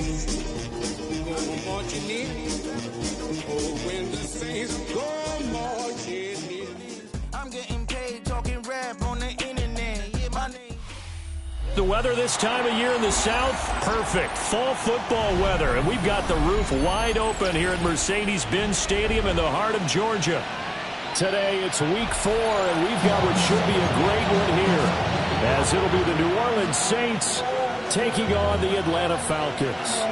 Saints go marching in. Oh, when the Saints go marching in. I'm getting paid talking rap on the internet. Yeah, my name. The weather this time of year in the South, perfect. Fall football weather, and we've got the roof wide open here at Mercedes-Benz Stadium in the heart of Georgia. Today, it's week 4, and we've got what should be a great one here, as it'll be the New Orleans Saints taking on the Atlanta Falcons.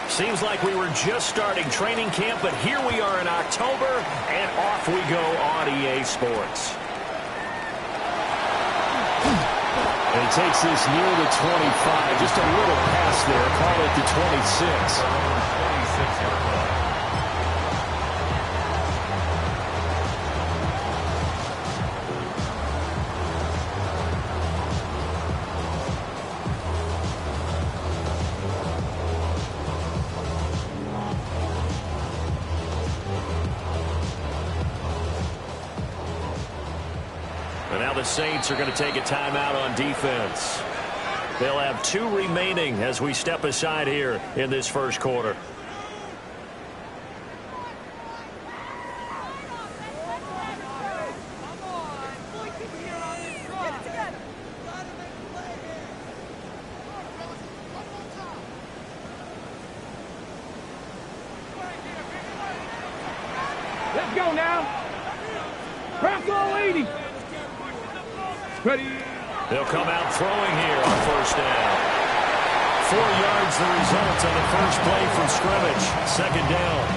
Seems like we were just starting training camp, but here we are in October, and off we go on EA Sports. And he takes this near the 25, just a little pass there, call it the 26. And now the Saints are going to take a timeout on defense. They'll have 2 remaining as we step aside here in this first quarter. Let's go now. Crack all 80. Ready. They'll come out throwing here on first down. 4 yards the result on the first play from scrimmage. Second down.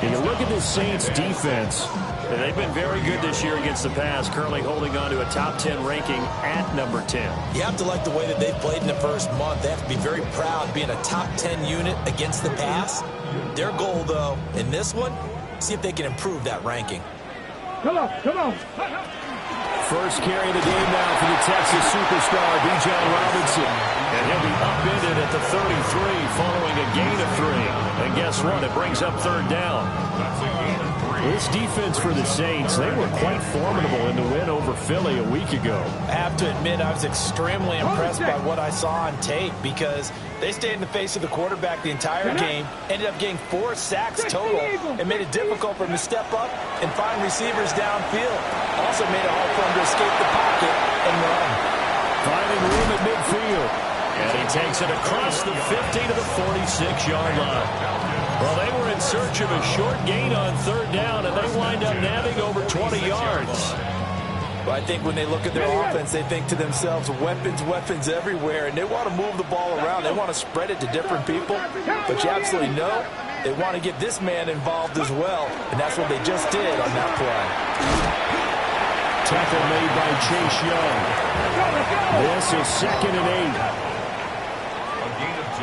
And you look at this Saints defense. They've been very good this year against the pass, currently holding on to a top 10 ranking at number 10. You have to like the way that they've played in the first month. They have to be very proud being a top 10 unit against the pass. Their goal, though, in this one, see if they can improve that ranking. Come on, come on. First carry of the game now for the Texas superstar, Bijan Robinson. And he'll be upended at the 33 following a gain of 3. And guess what? It brings up third down. This defense for the Saints, they were quite formidable in the win over Philly a week ago. I have to admit, I was extremely impressed by what I saw on tape because they stayed in the face of the quarterback the entire game, ended up getting 4 sacks total, and made it difficult for him to step up and find receivers downfield. Also made it hard for him to escape the pocket and run. Finding room at midfield. And he takes it across the 50 to the 46-yard line. Well, they were in search of a short gain on third down, and they wind up nabbing over 20 yards. But I think when they look at their offense, they think to themselves, weapons, weapons everywhere, and they want to move the ball around. They want to spread it to different people. But you absolutely know they want to get this man involved as well, and that's what they just did on that play. Tackle made by Chase Young. This is 2nd and 8. A gain of 2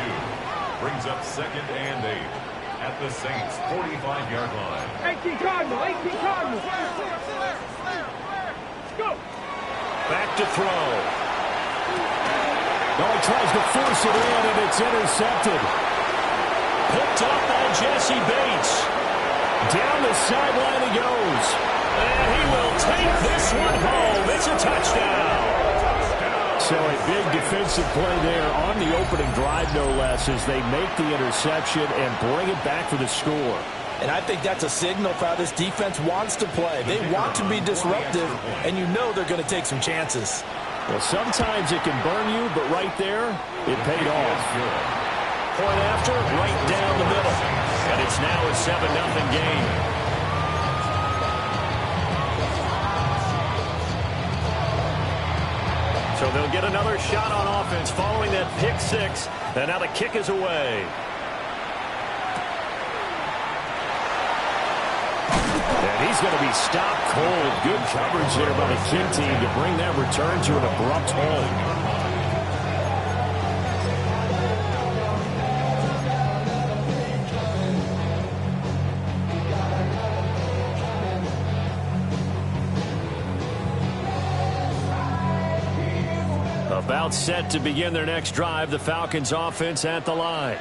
brings up 2nd and 8 at the Saints' 45-yard line. 18 Cardinal, 18 Cardinal. Go. Back to throw. Oh, he tries to force it in, and it's intercepted. Picked up by Jesse Bates. Down the sideline he goes. And he will take this one home. It's a touchdown. So a big defensive play there on the opening drive, no less, as they make the interception and bring it back for the score. And I think that's a signal for how this defense wants to play. They want to be disruptive, and you know they're going to take some chances. Well, sometimes it can burn you, but right there, it paid off. Point after, right down the middle. And it's now a 7-0 game. So they'll get another shot on offense following that pick 6. And now the kick is away. And He's going to be stopped cold. Good coverage there by the kick team to bring that return to an abrupt halt. About set to begin their next drive, the Falcons offense at the line.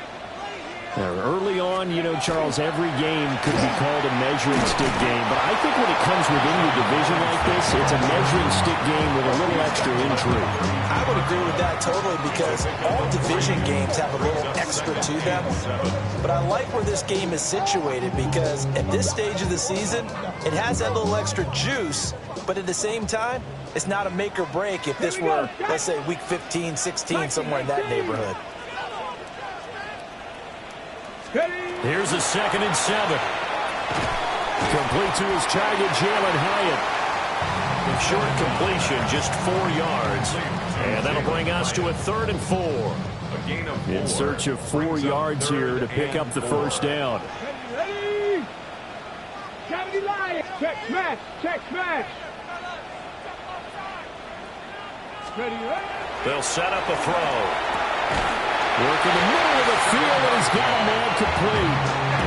Now, early on, you know, Charles, every game could be called a measuring stick game, but I think when it comes within your division like this, it's a measuring stick game with a little extra intrigue. I would agree with that totally, because all division games have a little extra to them. But I like where this game is situated, because at this stage of the season, it has that little extra juice, but at the same time, it's not a make or break if this were, let's say, week 15, 16, somewhere in that neighborhood. Here's a 2nd and 7. Complete to his target, Jalen Hyatt. A short completion, just 4 yards. And that'll bring us to a 3rd and 4. In search of 4 yards here to pick up the first down. Check smash, check smash. They'll set up a throw. Work in the middle of the field, and he's got a man complete.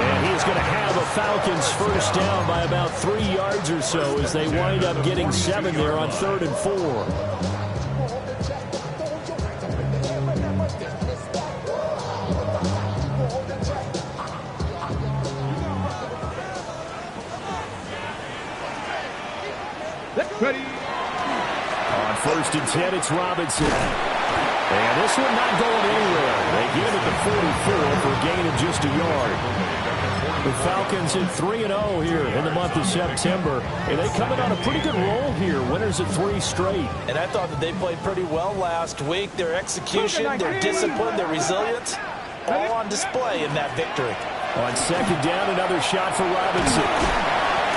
And he's going to have a Falcons first down by about 3 yards or so as they wind up getting 7 there on 3rd and 4. Ready. On 1st and 10, it's Robinson. And this one not going anywhere. They get him at the 44 for a gain of just a yard. The Falcons hit 3-0 here in the month of September. And they come in on a pretty good roll here. Winners of 3 straight. And I thought that they played pretty well last week. Their execution, their discipline, their resilience, all on display in that victory. On 2nd down, another shot for Robinson.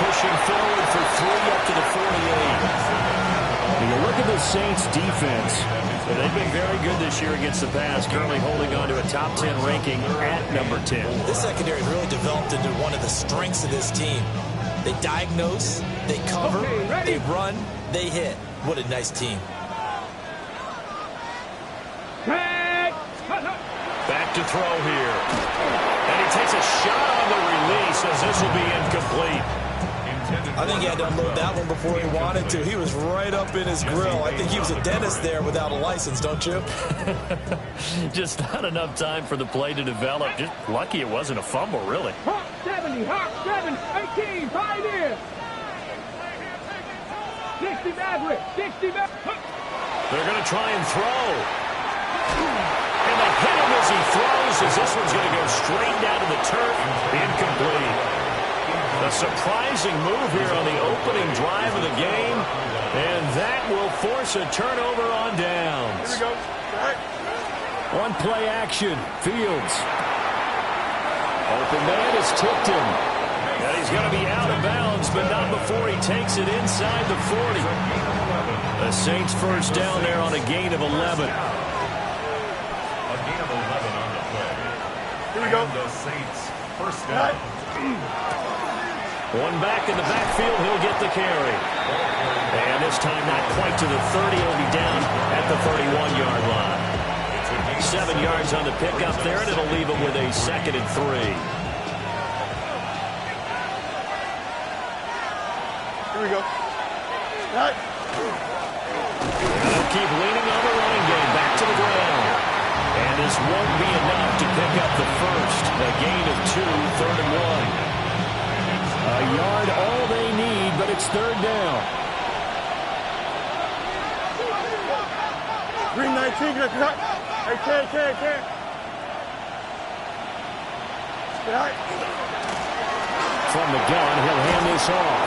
Pushing forward for 3 up to the 48. And you look at the Saints defense. They've been very good this year against the pass, currently holding on to a top 10 ranking at number 10. This secondary really developed into one of the strengths of this team. They diagnose, they cover, they run, they hit. What a nice team. Back to throw here. And he takes a shot on the release as this will be incomplete. I think he had to unload that one before he wanted to. He was right up in his grill. I think he was a dentist there without a license, don't you? Just not enough time for the play to develop. Just lucky it wasn't a fumble, really. Hawk 70, Hawk 7, 18, 5 in. 60 Maverick, 60 Maverick. They're going to try and throw. And they hit him as he throws, as this one's going to go straight down to the turf. Incomplete. A surprising move here on the opening drive of the game, and that will force a turnover on downs. Here we go. On play action, Fields. Open man has tipped him. And he's going to be out of bounds, but not before he takes it inside the 40. The Saints first down there on a gain of 11. A gain of 11 on the play. Here we go. And the Saints first down. One back in the backfield, he'll get the carry. And this time not quite to the 30, he'll be down at the 31-yard line. 7 yards on the pickup there, and it'll leave him with a 2nd and 3. Here we go. They'll keep leaning on the running game, back to the ground. And this won't be enough to pick up the first. A gain of 2, 3rd and 1. A yard all they need, but it's 3rd down. Green 19, good. Okay. From the gun, he'll hand this off.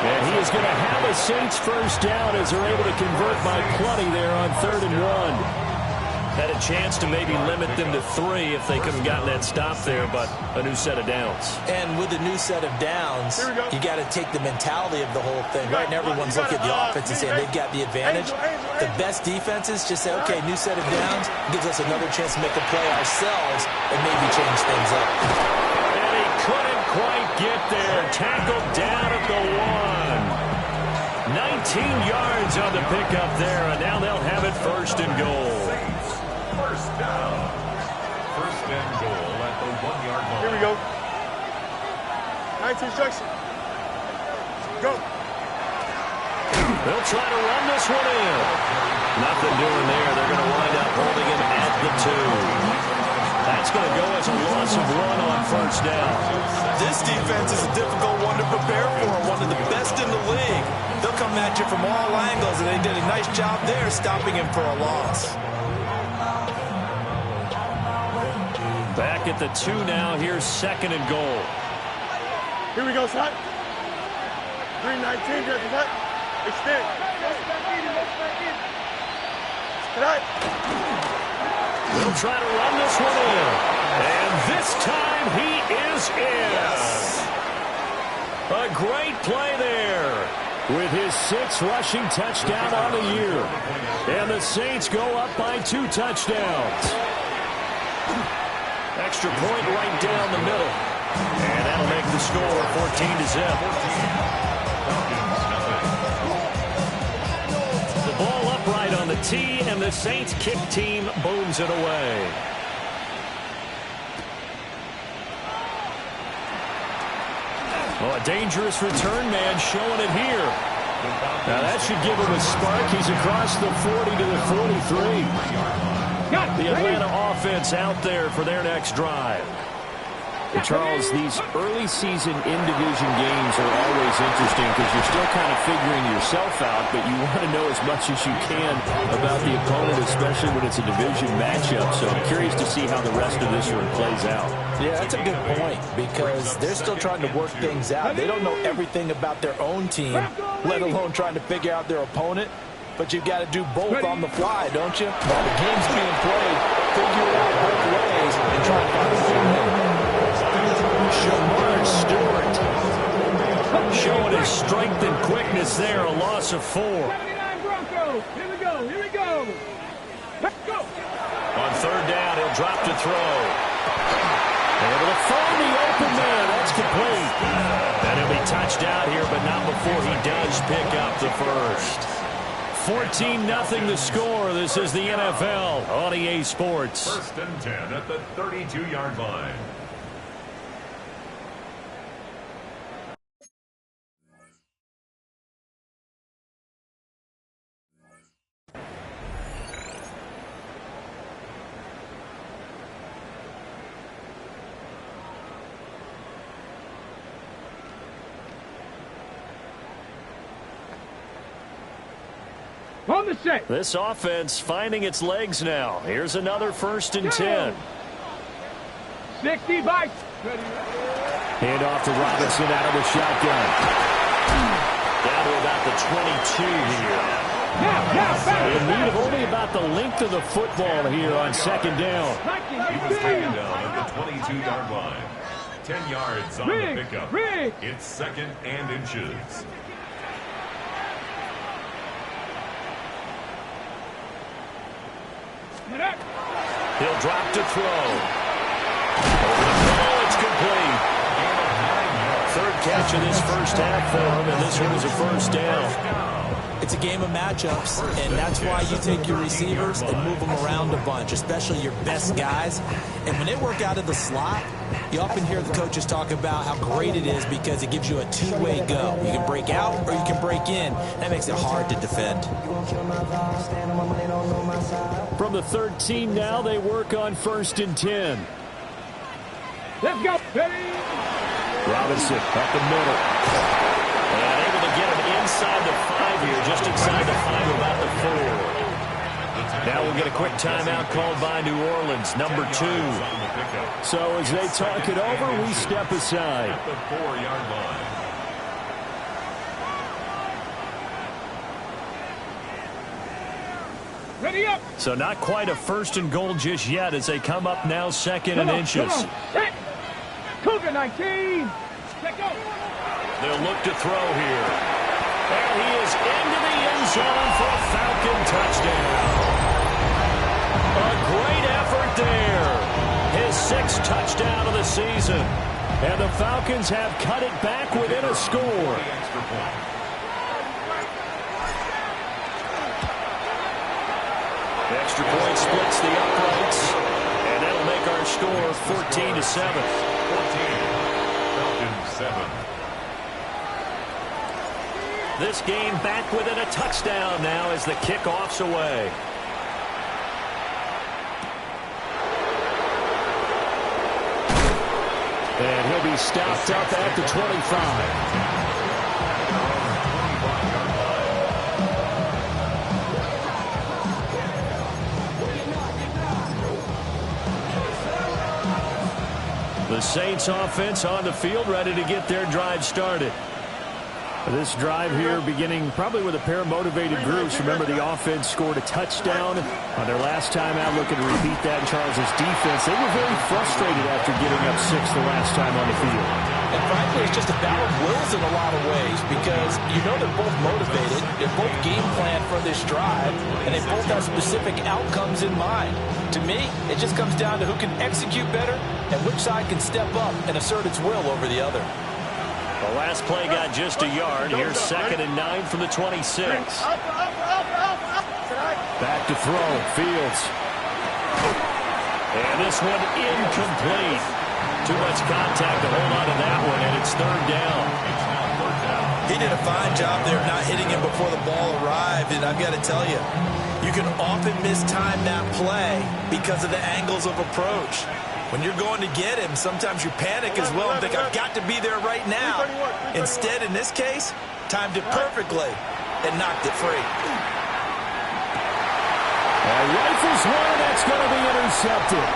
And he is going to have a Saints first down as they're able to convert by plenty there on 3rd and 1. Had a chance to maybe limit them to 3 if they could have gotten that stop there, but a new set of downs. And with a new set of downs, you got to take the mentality of the whole thing. Right now, everyone's looking at the offense and saying they've got the advantage. The best defenses just say, okay, new set of downs gives us another chance to make a play ourselves and maybe change things up. And he couldn't quite get there. Tackled down at the 1. 19 yards on the pickup there, and now they'll have it first and goal. First down. First and goal at the 1-yard line. Here we go. 19 instruction. Go. They'll try to run this one in. Nothing doing there. They're going to wind up holding him at the 2. That's going to go as a loss of 1 on first down. This defense is a difficult one to prepare for, one of the best in the league. They'll come at you from all angles, and they did a nice job there stopping him for a loss. Back at the 2 now. Here's second and goal. Here we go, son. 319, just that. Extend. Tonight. They'll try to run this one in. And this time he is in. Yes. A great play there. With his 6th rushing touchdown on the year. And the Saints go up by 2 touchdowns. Extra point right down the middle. And that'll make the score 14-0. The ball upright on the tee, and the Saints kick team booms it away. Well, a dangerous return man showing it here. Now that should give him a spark. He's across the 40 to the 43. The Atlanta offense out there for their next drive. And Charles, these early season in-division games are always interesting because you're still kind of figuring yourself out, but you want to know as much as you can about the opponent, especially when it's a division matchup. So I'm curious to see how the rest of this one plays out. Yeah, that's a good point because they're still trying to work things out. They don't know everything about their own team, let alone trying to figure out their opponent. But you've got to do both on the fly, don't you? While the game's being played, figure it out both ways and try to find a solution. Shamar Stewart showing his strength and quickness there. A loss of 4. 79 Broncos. Here we go. Here we go. Let's go. On third down, he'll drop to throw. Able to find the open man. That's complete. And he'll be touched out here, but not before he does pick up the first. 14-0 the score. This is the NFL on EA Sports. First and 10 at the 32-yard line. On the set. This offense finding its legs now. Here's another first and 10. 60 bites. Hand off to Robinson out of the shotgun. Down to about the 22 here. In need of only about the length of the football here on second down. He was taken down at the 22-yard line. 10 yards on the pickup. It's second and inches. He'll drop to throw. Oh, it's complete. Third catch of this first half for him, and this one is a first down. It's a game of matchups, and that's why you take your receivers and move them around a bunch, especially your best guys. And when they work out of the slot, you often hear the coaches talk about how great it is because it gives you a two-way go. You can break out or you can break in. That makes it hard to defend. From the 13 now, they work on first and 10. Let's go. Robinson up the middle. And able to get him inside the 5 here, just inside the 5, about the 4. Now we'll get a quick timeout called by New Orleans, number 2. So as they talk it over, we step aside. At the 4-yard line. Ready up. So not quite a first and goal just yet as they come up now second and inches. Set. Cougar 19. Let go. They'll look to throw here. And he is into the end zone for a Falcon touchdown. A great effort there. His 6th touchdown of the season. And the Falcons have cut it back within a score. The extra point splits the uprights. And that'll make our score 14-7. 14. Falcons 7. This game back within a touchdown now as the kickoff's away. And he'll be stopped up at the 25. The Saints offense on the field, ready to get their drive started. This drive here beginning probably with a pair of motivated groups. Remember, the offense scored a touchdown on their last time out. Looking to repeat that in Charles's defense. They were very frustrated after giving up 6 the last time on the field. And frankly, it's just a battle of wills in a lot of ways because you know they're both motivated. They're both game planned for this drive, and they both have specific outcomes in mind. To me, it just comes down to who can execute better and which side can step up and assert its will over the other. The last play got just a yard. Here's 2nd and 9 from the 26. Back to throw. Fields. And this one incomplete. Too much contact to hold on to that one, and it's 3rd down. He did a fine job there not hitting him before the ball arrived, and I've got to tell you, you can often mistime that play because of the angles of approach. When you're going to get him, sometimes you panic as well and think, I've got to be there right now. Instead, in this case, timed it perfectly and knocked it free. And rifles one, that's going to be intercepted.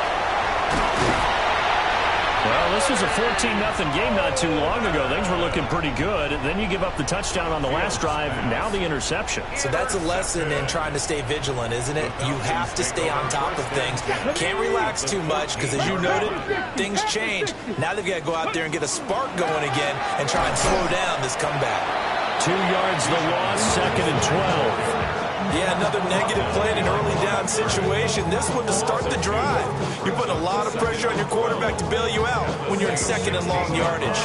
Well, this was a 14-0 game not too long ago. Things were looking pretty good. Then you give up the touchdown on the last drive. Now the interception. So that's a lesson in trying to stay vigilant, isn't it? You have to stay on top of things. Can't relax too much because, as you noted, things change. Now they've got to go out there and get a spark going again and try and slow down this comeback. 2 yards the loss, 2nd and 12. Yeah, another negative play in an early down situation. This one to start the drive. You're putting a lot of pressure on your quarterback to bail you out when you're in 2nd and long yardage.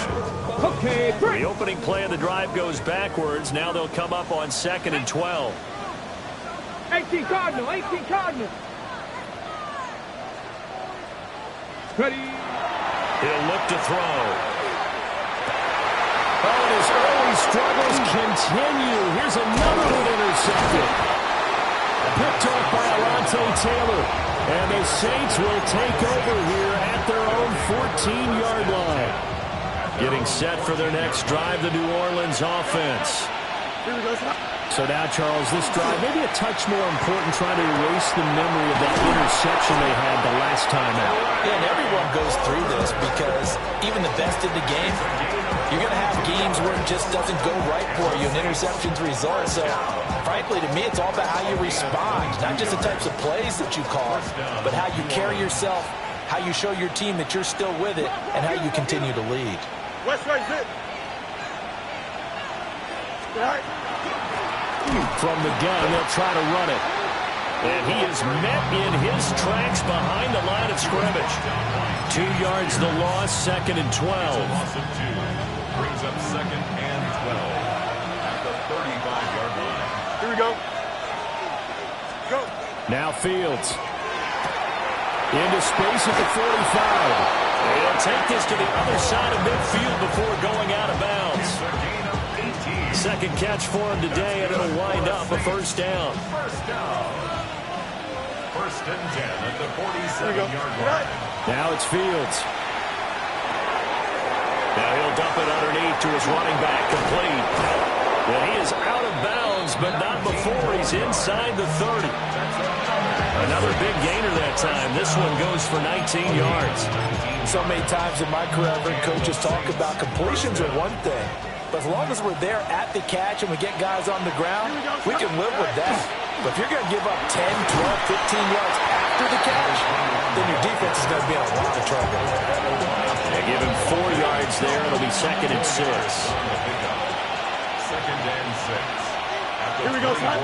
Okay, The opening play of the drive goes backwards. Now they'll come up on 2nd and 12. 18 Cardinal, 18 Cardinal. Ready. He'll look to throw. Oh, and his early struggles continue. Here's another one intercepted. Picked off by Alontae Taylor. And the Saints will take over here at their own 14-yard line. Getting set for their next drive, the New Orleans offense. So now, Charles, this drive maybe a touch more important, trying to erase the memory of that interception they had the last time out. Yeah, and everyone goes through this because even the best in the game, you're going to have games where it just doesn't go right for you and interceptions result. So, frankly, to me, it's all about how you respond, not just the types of plays that you call, but how you carry yourself, how you show your team that you're still with it, and how you continue to lead. West right, sit. Right. From the gun, they'll try to run it. And he is met in his tracks behind the line of scrimmage. 2 yards the loss, 2nd and 12. Loss of 2 brings up 2nd and 12 at the 35-yard line. Here we go. Go. Now Fields. Into space at the 45. He'll take this to the other side of midfield before going out of bounds. Second catch for him today, and it'll wind up a 1st down. 1st down. 1st and 10 at the 47-yard line. Now it's Fields. Now he'll dump it underneath to his running back, complete. Well, he is out of bounds, but not before he's inside the 30. Another big gainer that time. This one goes for 19 yards. So many times in my career, I've heard coaches talk about completions are one thing. But as long as we're there at the catch and we get guys on the ground, we can live with that. But if you're going to give up 10, 12, 15 yards after the catch, then your defense is going to be in a lot of trouble. They give him 4 yards there. It'll be 2nd and 6. 2nd and 6. Here we go, son.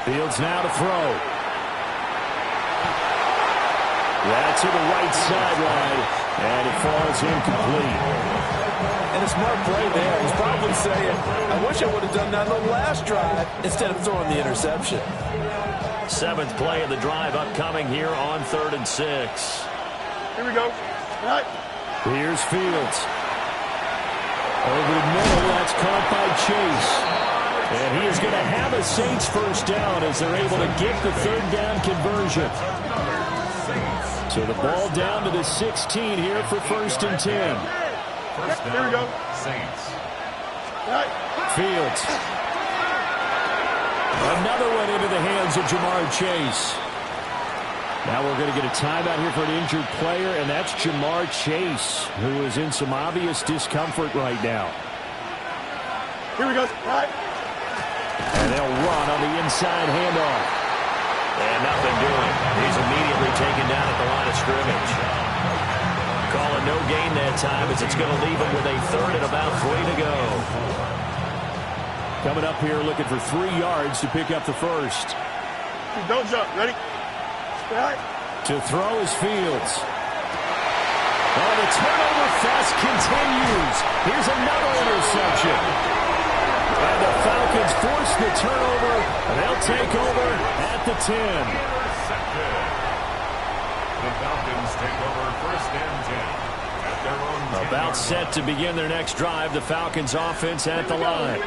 Fields now to throw. That's to the right sideline. And it falls incomplete. And a smart play there. He's probably saying, I wish I would have done that on the last drive instead of throwing the interception. 7th play of the drive upcoming here on 3rd and 6. Here we go. All right. Here's Fields. Over the middle, that's caught by Chase. And he is going to have a Saints first down as they're able to get the 3rd down conversion. So the ball down to the 16 here for 1st and 10. First down, here we go. Saints. All right. Fields. Another one into the hands of Jamar Chase. Now we're going to get a timeout here for an injured player, and that's Jamar Chase, who is in some obvious discomfort right now. Here we go. All right. And they'll run on the inside handoff. And nothing doing. He's immediately taken down at the line of scrimmage. Calling no gain that time as it's going to leave him with a 3rd and about 3 to go. Coming up here looking for 3 yards to pick up the first. Don't jump. Ready? All right. To throw is Fields. Oh, the turnover fest continues. Here's another interception. And the Falcons force the turnover, and they'll take over at the 10. The Falcons take over 1st and 10 at their own 10. About set to begin their next drive. The Falcons offense at the line.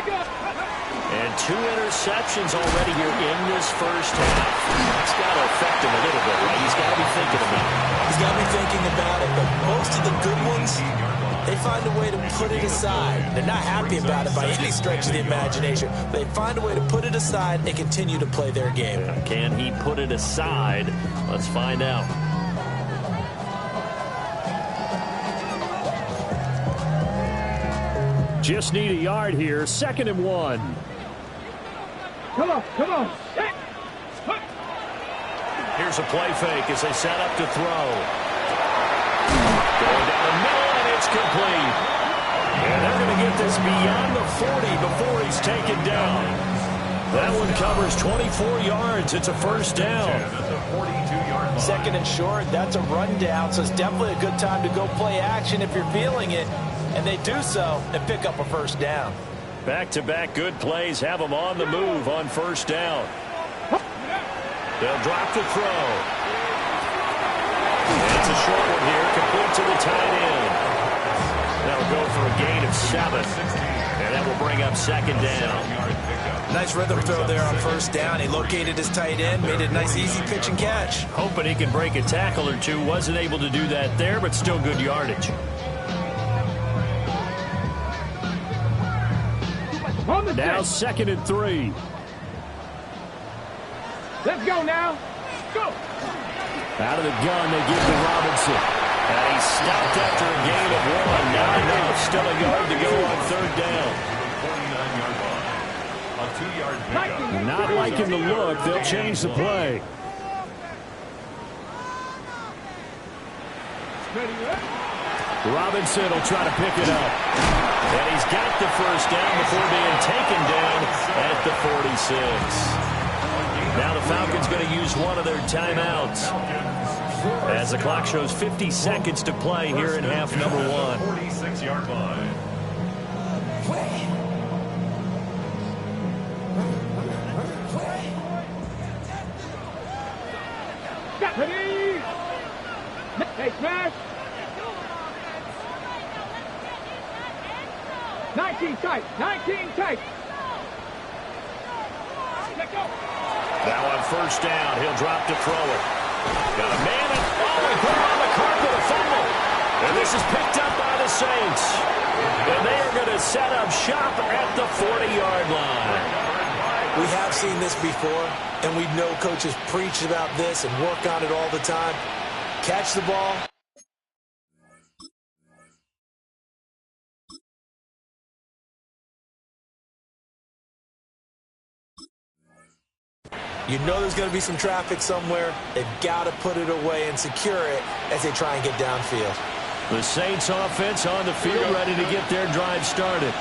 And 2 interceptions already here in this first half. That's got to affect him a little bit, right? He's got to be thinking about it. He's got to be thinking about it, but most of the good ones, they find a way to put it aside. They're not happy about it by any stretch of the imagination. They find a way to put it aside and continue to play their game. Can he put it aside? Let's find out. Just need a yard here. 2nd and 1. Come on, come on. Here's a play fake as they set up to throw. Going down the middle, and it's complete. And they're going to get this beyond the 40 before he's taken down. That one covers 24 yards. It's a first down. 2nd and short, that's a rundown, so it's definitely a good time to go play action if you're feeling it. And they do so and pick up a first down. Back-to-back good plays have them on the move on first down. They'll drop the throw. It's a short one here, complete to the tight end. That'll go for a gain of 7. And that will bring up 2nd down. Nice rhythm throw there on first down. He located his tight end, made it a nice easy pitch and catch. Hoping he can break a tackle or two. Wasn't able to do that there, but still good yardage. Now 2nd and 3. Let's go now. Go. Out of the gun, they give to Robinson. And he stopped after a gain of 1. Not enough. Still a yard to go on 3rd down. 49-yard line. A 2-yard pickup. Not liking the look. They'll change the play. Robinson will try to pick it up. And he's got the first down before being taken down at the 46. Now the Falcons going to use one of their timeouts as the clock shows 50 seconds to play here in half number 1. 46-yard line. Ready? Hey, smash. 19 tight. 19 tight. Let go. Now on first down, he'll drop to throw it. Got a man, and he put him on the carpet, a fumble. And this is picked up by the Saints. And they are going to set up shop at the 40-yard line. We have seen this before, and we know coaches preach about this and work on it all the time. Catch the ball. You know there's going to be some traffic somewhere. They've got to put it away and secure it as they try and get downfield. The Saints offense on the field ready to get their drive started.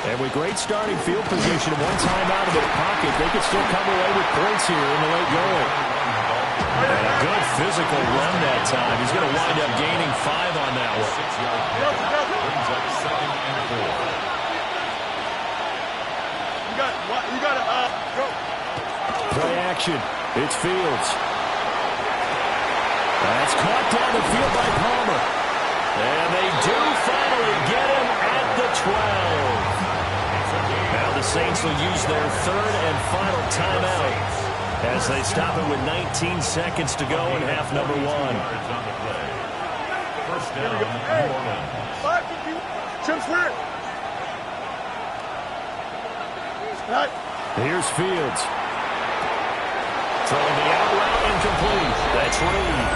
And with great starting field position, one time out of their pocket, they could still come away with points here in the late going. And a good physical run that time. He's going to wind up gaining 5 on that one. 6-yard pickup brings up 2nd and 4. You got to go. Play action. It's Fields. That's caught down the field by Palmer. And they do finally get him at the 12. Now the Saints will use their 3rd and final timeout as they stop it with 19 seconds to go in half number 1. First down, New Orleans. Chip square. Right. Here's Fields. Throwing the out route incomplete. That's Reed.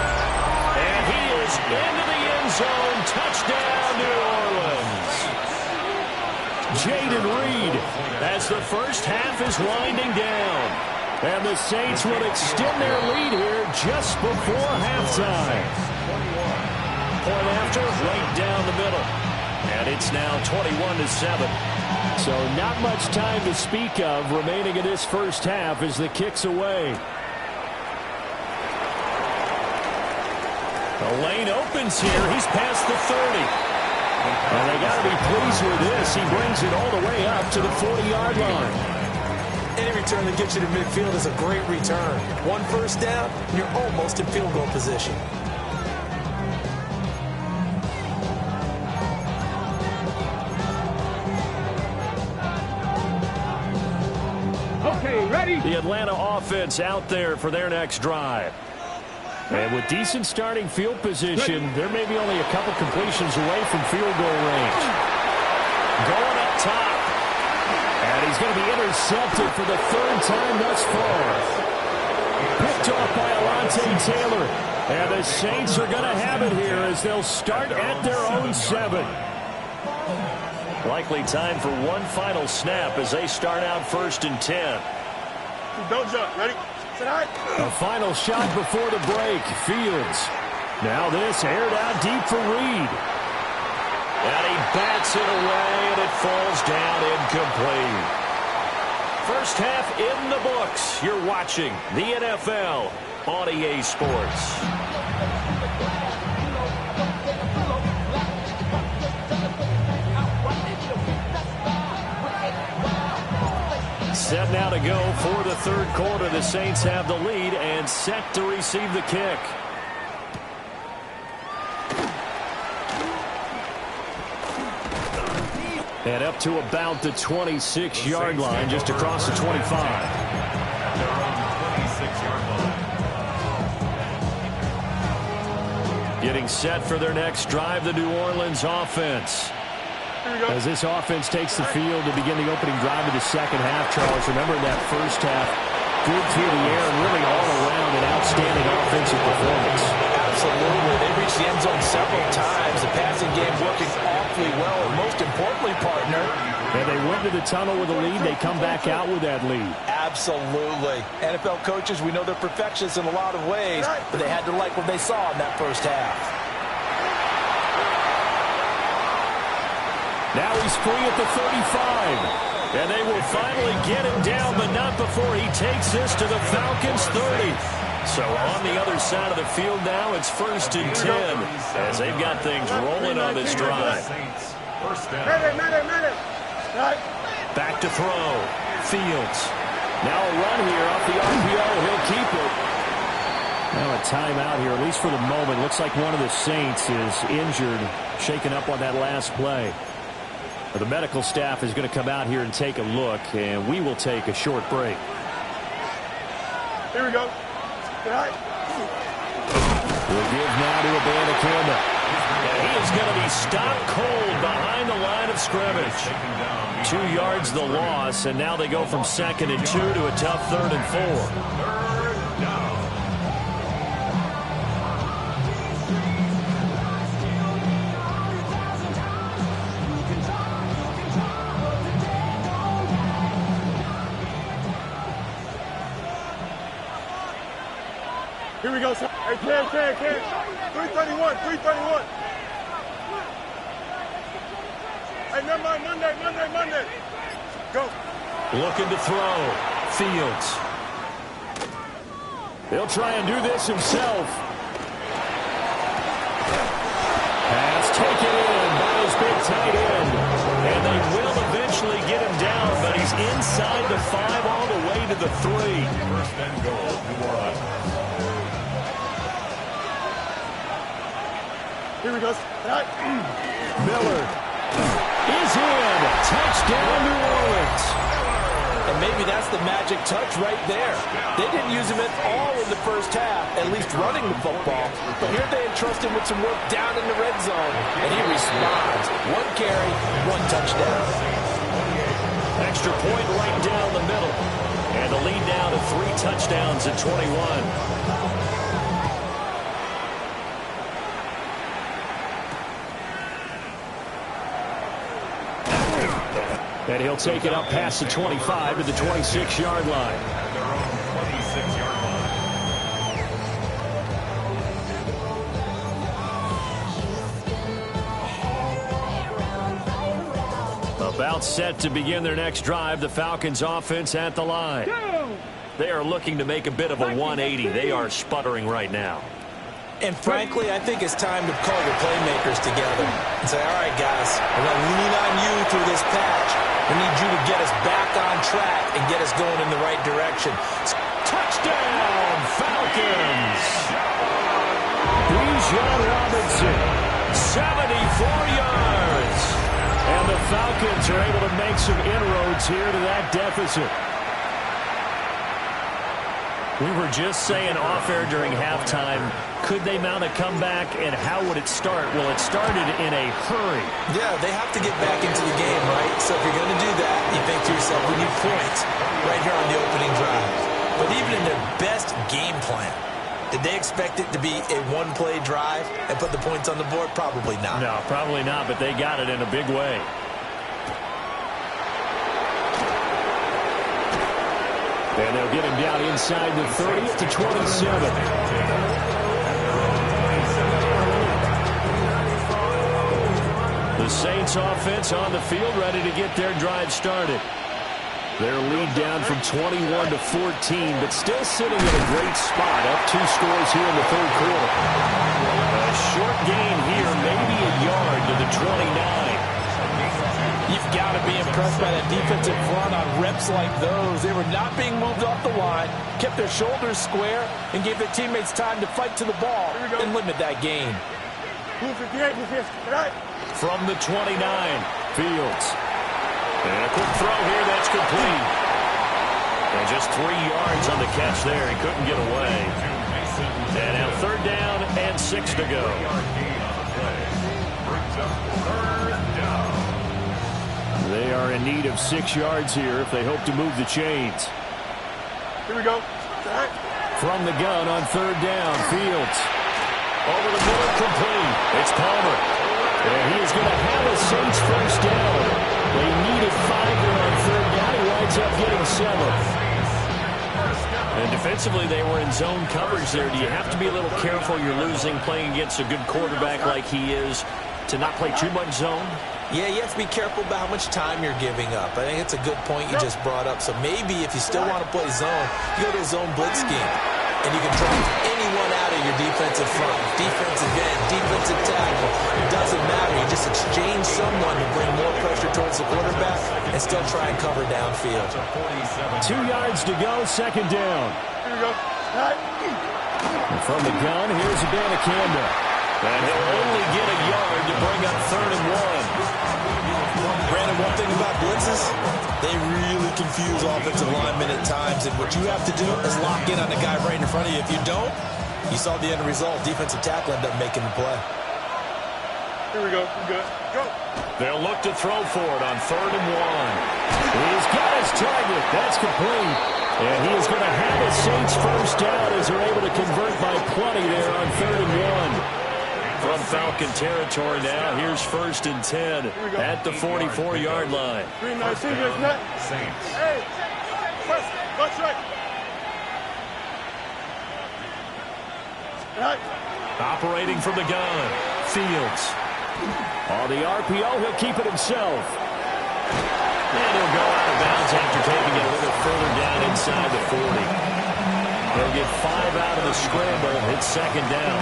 And he is into the end zone. Touchdown, New Orleans. Jaden Reed as the first half is winding down. And the Saints will extend their lead here just before halftime. Point after, right down the middle. And it's now 21-7. So not much time to speak of remaining in this first half as the kick's away. The lane opens here. He's past the 30. And they got to be pleased with this. He brings it all the way up to the 40-yard line. Any return that gets you to midfield is a great return. 1 first down, you're almost in field goal position. Okay, ready? The Atlanta offense out there for their next drive. And with decent starting field position, there may be only a couple completions away from field goal range. Going up top. And he's going to be intercepted for the 3rd time thus far. Picked off by Alontae Taylor. And the Saints are going to have it here as they'll start at their own 7. Likely time for one final snap as they start out 1st and 10. Don't jump. Ready? A final shot before the break. Fields. Now this aired out deep for Reed. And he bats it away, and it falls down incomplete. First half in the books. You're watching the NFL on EA Sports. Set now to go for the 3rd quarter. The Saints have the lead and set to receive the kick. And up to about the 26-yard line, just across the 25. They're on the 26-yard line. Getting set for their next drive, the New Orleans offense. As this offense takes the field to begin the opening drive of the second half, Charles, remember that first half, good through the air and really all around an outstanding offensive performance. Absolutely. They reached the end zone several times. The passing game working awfully well. And most importantly, partner. And they went to the tunnel with a lead. They come back out with that lead. Absolutely. NFL coaches, we know they're perfectionists in a lot of ways, but they had to like what they saw in that first half. Now he's free at the 35. And they will finally get him down, but not before he takes this to the Falcons' 30. So on the other side of the field now, it's 1st and 10 as they've got things rolling on this drive. First down. Back to throw. Fields. Now a run here off the RPO. He'll keep it. Now a timeout here, at least for the moment. Looks like one of the Saints is injured, shaken up on that last play. The medical staff is going to come out here and take a look, and we will take a short break. Here we go. We'll give now to Ncaa. And he is going to be stopped cold behind the line of scrimmage. 2 yards the loss, and now they go from 2nd and 2 to a tough 3rd and 4. Here we go, sir. Hey, Cam. 331. Hey, never mind. Monday. Go. Looking to throw. Fields. He'll try and do this himself. Pass taken in by his big tight end. And they will eventually get him down, but he's inside the 5 all the way to the 3. First and goal, New Orleans. Here we go. Miller is in. Touchdown, New Orleans. And maybe that's the magic touch right there. They didn't use him at all in the first half, at least running the football. But here they entrust him with some work down in the red zone, and he responds. 1 carry, 1 touchdown. Extra point right down the middle. And the lead now to 3 touchdowns at 21. And he'll take it up past the 25 to the 26-yard line. At their own 26-yard line. About set to begin their next drive, the Falcons offense at the line. They are looking to make a bit of a 180. They are sputtering right now. And frankly, I think it's time to call your playmakers together and say, all right, guys, we're going to lean on you through this patch. We need you to get us back on track and get us going in the right direction. Touchdown, Falcons! Bijan Robinson, 74 yards. And the Falcons are able to make some inroads here to that deficit. We were just saying off-air during halftime, could they mount a comeback, and how would it start? Well, it started in a hurry. Yeah, they have to get back into the game, right? So if you're going to do that, you think to yourself, we need points right here on the opening drive. But even in their best game plan, did they expect it to be a one-play drive and put the points on the board? Probably not. No, probably not, but they got it in a big way. And they'll get him down inside the 30 to 27. The Saints offense on the field, ready to get their drive started. Their lead down from 21 to 14, but still sitting in a great spot, up 2 scores here in the third quarter. A short gain here, maybe a yard to the 29. You've got to be impressed by that defensive front on reps like those. They were not being moved off the line, kept their shoulders square, and gave their teammates time to fight to the ball and limit that gain. From the 29, Fields. And a quick throw here that's complete. And just 3 yards on the catch there. He couldn't get away. And now 3rd down and 6 to go. They are in need of 6 yards here if they hope to move the chains. Here we go. From the gun on 3rd down, Fields. Over the middle, complete. It's Palmer. And he is going to have a Saints first down. They needed 5 there on 3rd down. He winds up getting 7. And defensively, they were in zone coverage there. Do you have to be a little careful? You're losing, playing against a good quarterback like he is, to not play too much zone? Yeah, you have to be careful about how much time you're giving up. I think it's a good point you just brought up. So maybe if you still want to play zone, you go to a zone blitz scheme. And you can drop anyone out of your defensive front, defensive end, defensive tackle. It doesn't matter. You just exchange someone to bring more pressure towards the quarterback and still try and cover downfield. 2 yards to go, 2nd down. Here we go. And from the gun, here's Ncaa. And he'll only get a yard to bring up 3rd and 1. Brandon, one thing about blitzes, they really confuse offensive linemen at times, and what you have to do is lock in on the guy right in front of you. If you don't, you saw the end result. Defensive tackle ended up making the play. Here we go. We're good. Go. They'll look to throw for it on 3rd and 1. He's got his target. That's complete. And he is going to have a Saints first down as they're able to convert by plenty there on 3rd and 1. From Falcon territory now, here's 1st and 10 at the 44-yard line. Saints. Hey, that's right. Operating from the gun, Fields. On the RPO, he'll keep it himself. And he'll go out of bounds after taking it a little further down inside the 40. They'll get 5 out of the scramble. It's second down.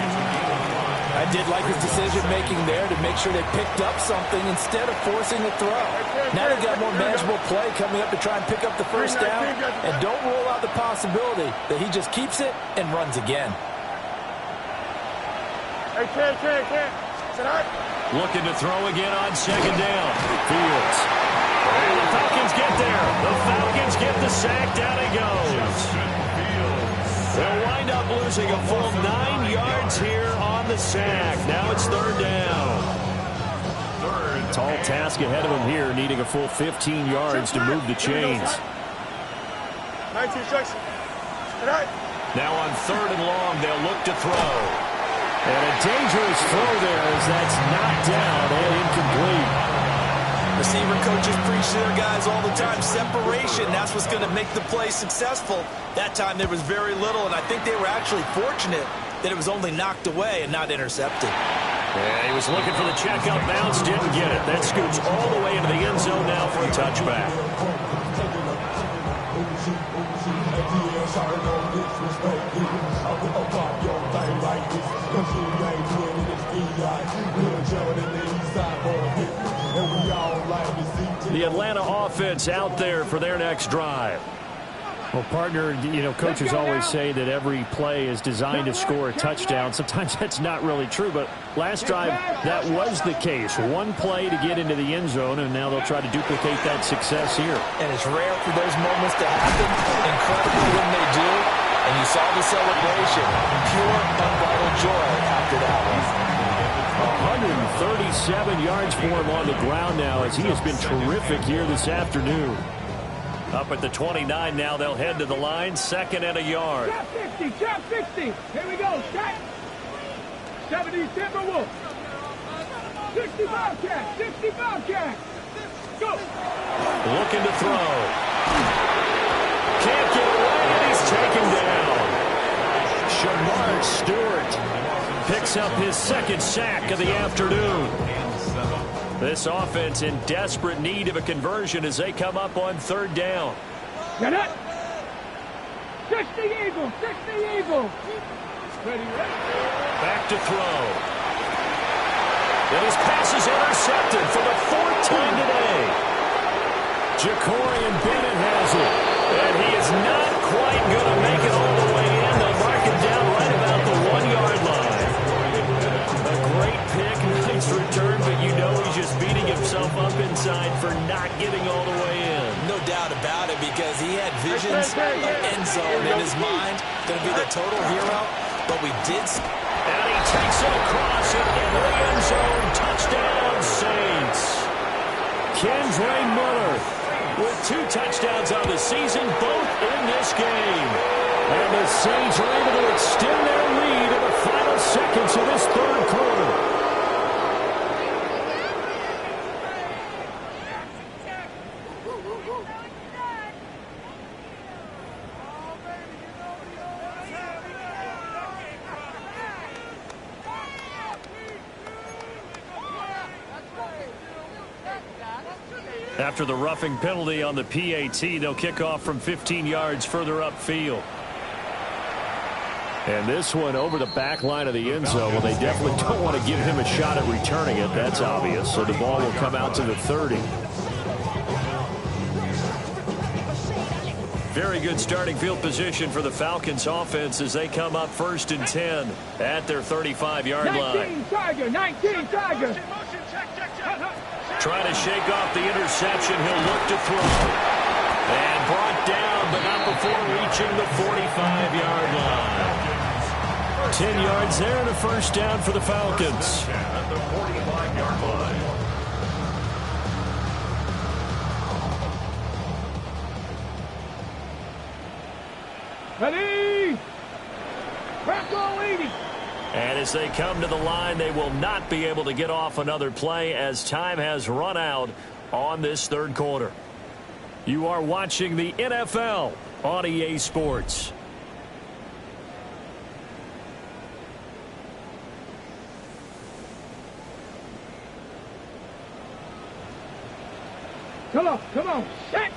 I did like his decision-making there to make sure they picked up something instead of forcing a throw. Now they've got more manageable play coming up to try and pick up the first down. And don't rule out the possibility that he just keeps it and runs again. Hey, Ken. Looking to throw again on second down. Fields. And the Falcons get there. The Falcons get the sack. Down he goes. They'll wind up losing a full 9 yards here on the sack. Now it's third down. Tall task ahead of him here, needing a full 15 yards to move the chains. 19 strikes. Now on third and long, they'll look to throw. And a dangerous throw there as that's knocked down and incomplete. Receiver coaches preach to their guys all the time. Separation, that's what's going to make the play successful. That time there was very little, and I think they were actually fortunate that it was only knocked away and not intercepted. Yeah, he was looking for the checkout bounce, didn't get it. That scoots all the way into the end zone now for a touchback. The Atlanta offense out there for their next drive. Well, partner, you know, coaches always say that every play is designed to score a touchdown. Sometimes that's not really true, but last drive, that was the case. One play to get into the end zone, and now they'll try to duplicate that success here. And it's rare for those moments to happen. Incredible when they do. And you saw the celebration. Pure, unbridled joy after that one. 137 yards for him on the ground now as he has been terrific here this afternoon. Up at the 29 now, they'll head to the line, second and a yard. Shot 60. Here we go. Shot. 70 Timberwolves. 65 cat. 65 cat. Go. Looking to throw. Can't get away, and he's taken down. Shamar Stewart picks up his second sack of the afternoon. This offense in desperate need of a conversion as they come up on third down. Get it. 60 Eagles. 60 Eagles. Ready. Back to throw. And his pass is intercepted for the fourth time today. Jacorian Bennett has it. And he is not quite going to make it all the way in. They'll mark him down right about the 1-yard line. A great pick, nice return, but you know he's just beating himself up inside for not getting all the way in. No doubt about it, because he had visions of end zone in his mind. Going to be the total hero, but we did. And he takes it across and into the end zone. Touchdown, Saints. Kendre Miller with 2 touchdowns on the season, both in this game. And the Saints are able to extend their lead in the final seconds of this third quarter. After the roughing penalty on the PAT, they'll kick off from 15 yards further upfield. And this one over the back line of the end zone. Well, they definitely don't want to give him a shot at returning it. That's obvious. So the ball will come out to the 30. Very good starting field position for the Falcons offense as they come up first and 10 at their 35-yard line. 19 Tiger. 19 Tiger. Trying to shake off the interception. He'll look to throw. And brought down, but not before reaching the 45-yard line. 10 yards there and a first down for the Falcons. At the 45-yard line. Ready. Back goal 80. And as they come to the line, they will not be able to get off another play as time has run out on this third quarter. You are watching the NFL on EA Sports. Come on. Set.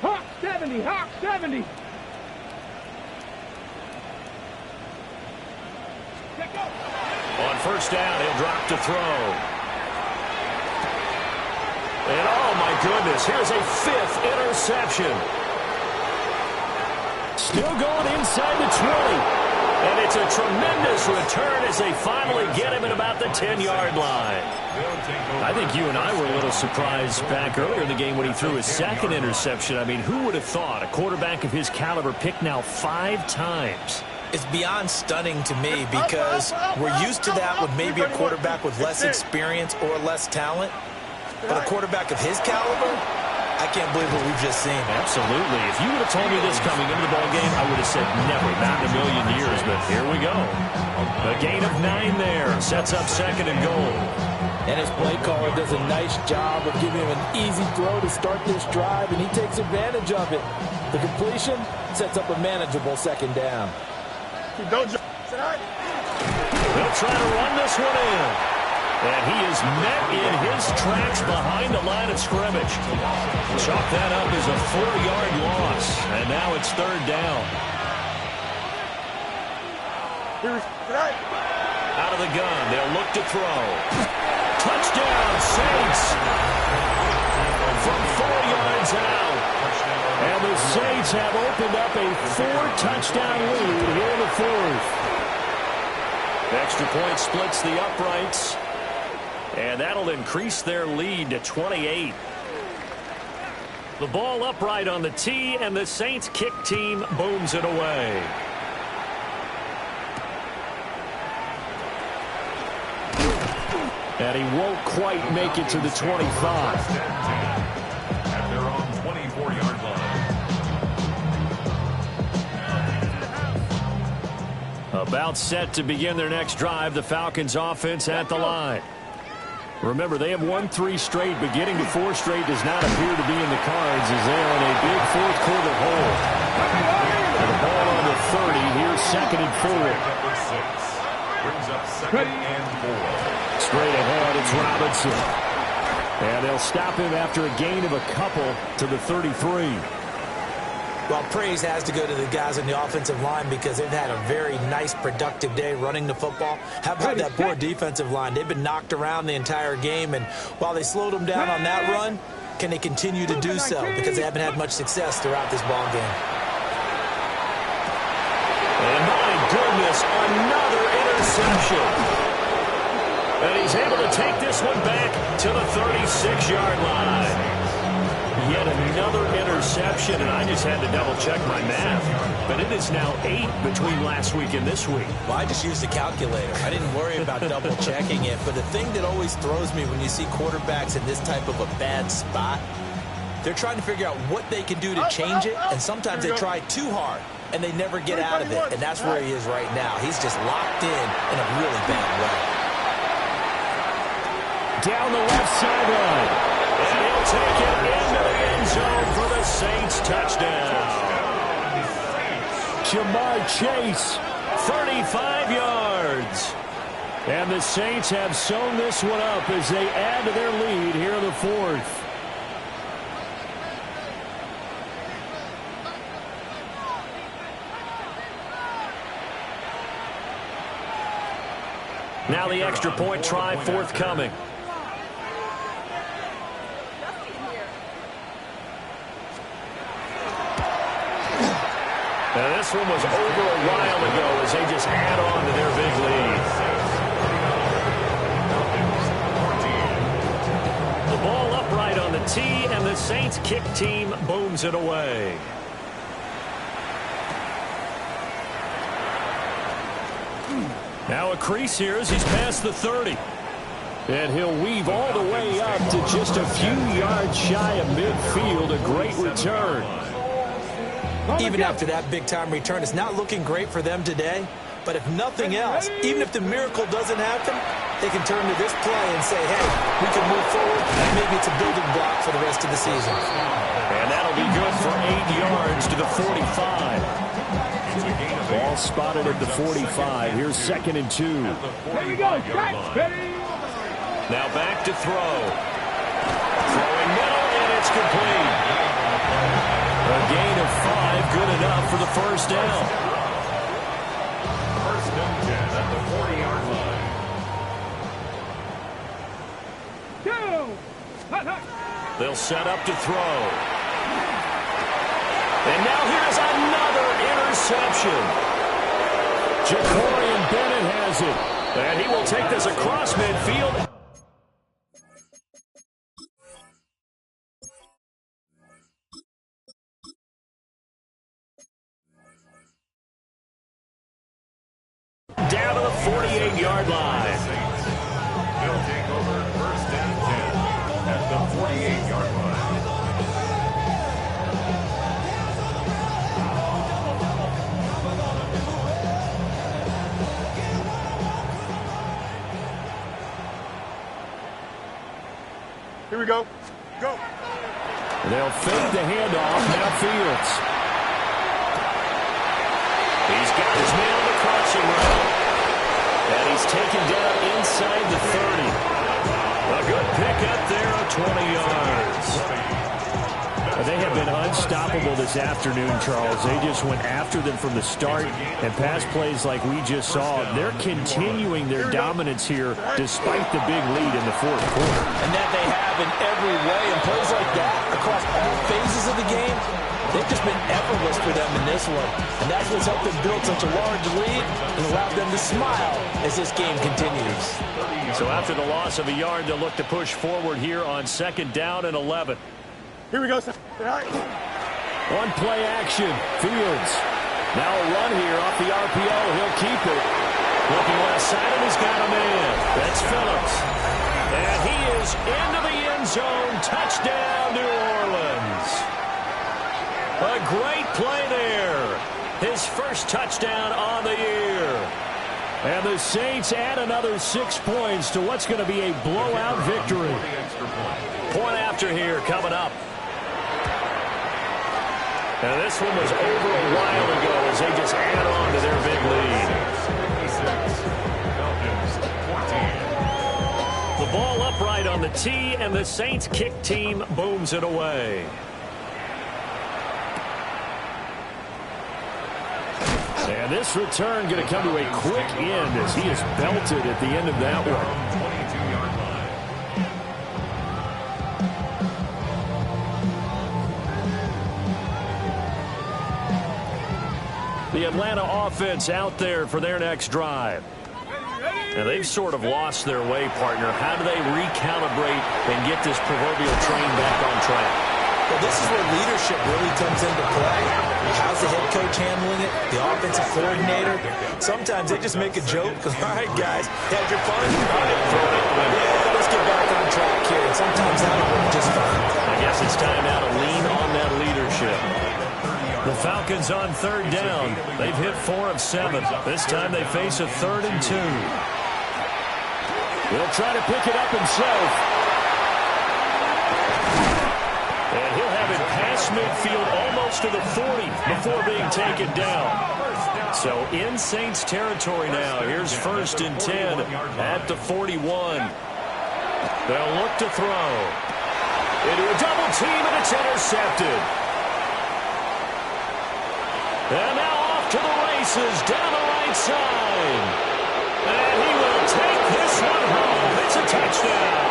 Hawk 70. Hawk 70. first down. He'll drop to throw. And oh my goodness, here's a 5th interception. Still going inside the 20. And it's a tremendous return as they finally get him at about the 10-yard line. I think you and I were a little surprised back earlier in the game when he threw his 2nd interception. I mean, who would have thought a quarterback of his caliber picked now 5 times? It's beyond stunning to me because we're used to that with maybe a quarterback with less experience or less talent. But a quarterback of his caliber, I can't believe what we've just seen. Absolutely. If you would have told me this coming into the ballgame, I would have said never, not in a million years. But here we go. A gain of 9 there. Sets up 2nd and goal. And his play caller does a nice job of giving him an easy throw to start this drive, and he takes advantage of it. The completion sets up a manageable 2nd down. They'll try to run this one in. And he is met in his tracks behind the line of scrimmage. Chalk that up as a 4-yard loss. And now it's 3rd down. Out of the gun, they'll look to throw. Touchdown, Saints. From 4 yards out. And the Saints have opened up a 4-touchdown lead here in the 4th. Extra point splits the uprights. And that'll increase their lead to 28. The ball upright on the tee, and the Saints kick team booms it away. And he won't quite make it to the 25. At their own 24-yard line. About set to begin their next drive, the Falcons offense at the line. Remember, they have won 3 straight, but getting to 4 straight does not appear to be in the cards as they are in a big 4th quarter hole. And the ball on the 30, here's 2nd and 4. Brings up 2nd and 4. Straight ahead, it's Robinson. And they'll stop him after a gain of a couple to the 33. Well, praise has to go to the guys on the offensive line because they've had a very nice, productive day running the football. How about that poor defensive line? They've been knocked around the entire game, and while they slowed them down on that run, can they continue to do so? Because they haven't had much success throughout this ball game. And my goodness, another interception. And he's able to take this one back to the 36-yard line. Yet another interception, and I just had to double-check my math. But it is now 8 between last week and this week. Well, I just used a calculator. I didn't worry about double-checking it. But the thing that always throws me when you see quarterbacks in this type of a bad spot, they're trying to figure out what they can do to change it, and sometimes they try too hard, and they never get out of it. And that's where he is right now. He's just locked in a really bad way. Down the left sideline. And he'll take it into the end zone for the Saints touchdown. Jamar Chase, 35 yards. And the Saints have sewn this one up as they add to their lead here in the 4th. Now the extra point try forthcoming. Now this one was over a while ago as they just add on to their big lead. The ball upright on the tee, and the Saints kick team booms it away. Now a crease here as he's past the 30. And he'll weave all the way up to just a few yards shy of midfield. A great return. Even after that big-time return, it's not looking great for them today. But if nothing else, even if the miracle doesn't happen, they can turn to this play and say, hey, we can move forward, and maybe it's a building block for the rest of the season. And that'll be good for 8 yards to the 45. Ball spotted at the 45. Here's 2nd and 2. Here we go. Now back to throw. Throwing middle, and it's complete. A gain of 5, good enough for the first down. First and 10 at the 40-yard line. They'll set up to throw. And now here's another interception. Jacorian Bennett has it. And he will take this across midfield. Down to the 48-yard line. They'll take over first and 10 at the 48-yard line. Here we go. Go. They'll fake the handoff. Now Fields. He's got his man on the crossing route. And he's taken down inside the 30. A good pickup there of 20 yards. They have been unstoppable this afternoon, Charles. They just went after them from the start, and pass plays like we just saw. They're continuing their dominance here despite the big lead in the fourth quarter. And that they have in every way. And plays like that across all phases of the game, they've just been effortless for them in this one. And that's what's helped them build such a large lead and allowed them to smile as this game continues. So after the loss of a yard, they'll look to push forward here on 2nd down and 11. Here we go, sir. One play action. Fields. Now a run here off the RPO. He'll keep it. Looking left side, and he's got a man. That's Phillips. And he is into the end zone. Touchdown, New Orleans. A great play there. His first touchdown on the year. And the Saints add another 6 points to what's going to be a blowout victory. Point after here coming up. And this one was over a while ago as they just add on to their big lead. The ball upright on the tee, and the Saints kick team booms it away. And this return going to come to a quick end as he is belted at the end of that one. The Atlanta offense out there for their next drive. And they've sort of lost their way, partner. How do they recalibrate and get this proverbial train back on track? Well, this is where leadership really comes into play. How's the head coach handling it? The offensive coordinator? Sometimes they just make a joke. All right, guys, had your fun? All right, yeah, let's get back on track here. And sometimes that'll work just fine. I guess it's time now to lean on that leadership. The Falcons on 3rd down. They've hit 4 of 7. This time they face a 3rd and 2. He'll try to pick it up himself. And he'll have it past midfield almost to the 40 before being taken down. So in Saints territory now. Here's 1st and 10 at the 41. They'll look to throw. Into a double team, and it's intercepted. And now off to the races down the right side. And he will take this one home. It's a touchdown.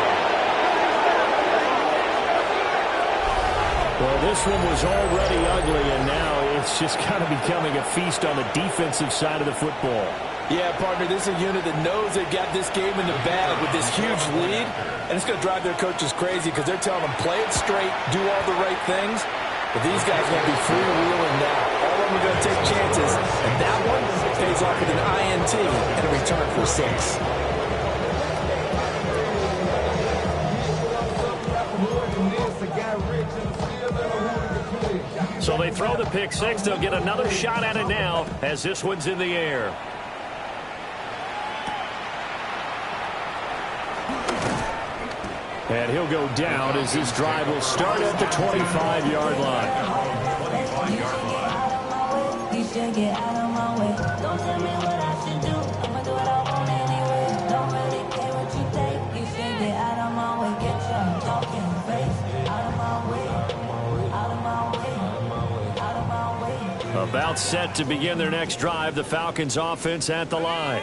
Well, this one was already ugly, and now it's just kind of becoming a feast on the defensive side of the football. Yeah, partner, this is a unit that knows they've got this game in the bag with this huge lead, and it's going to drive their coaches crazy because they're telling them play it straight, do all the right things. But these guys are going to be freewheeling now. All of them are going to take chances. And that one pays off with an INT and a return for 6. So they throw the pick 6. They'll get another shot at it now as this one's in the air. And he'll go down as this drive will start at the 25-yard line. About set to begin their next drive, the Falcons offense at the line.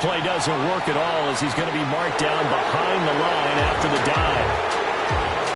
play doesn't work at all as he's going to be marked down behind the line after the dive.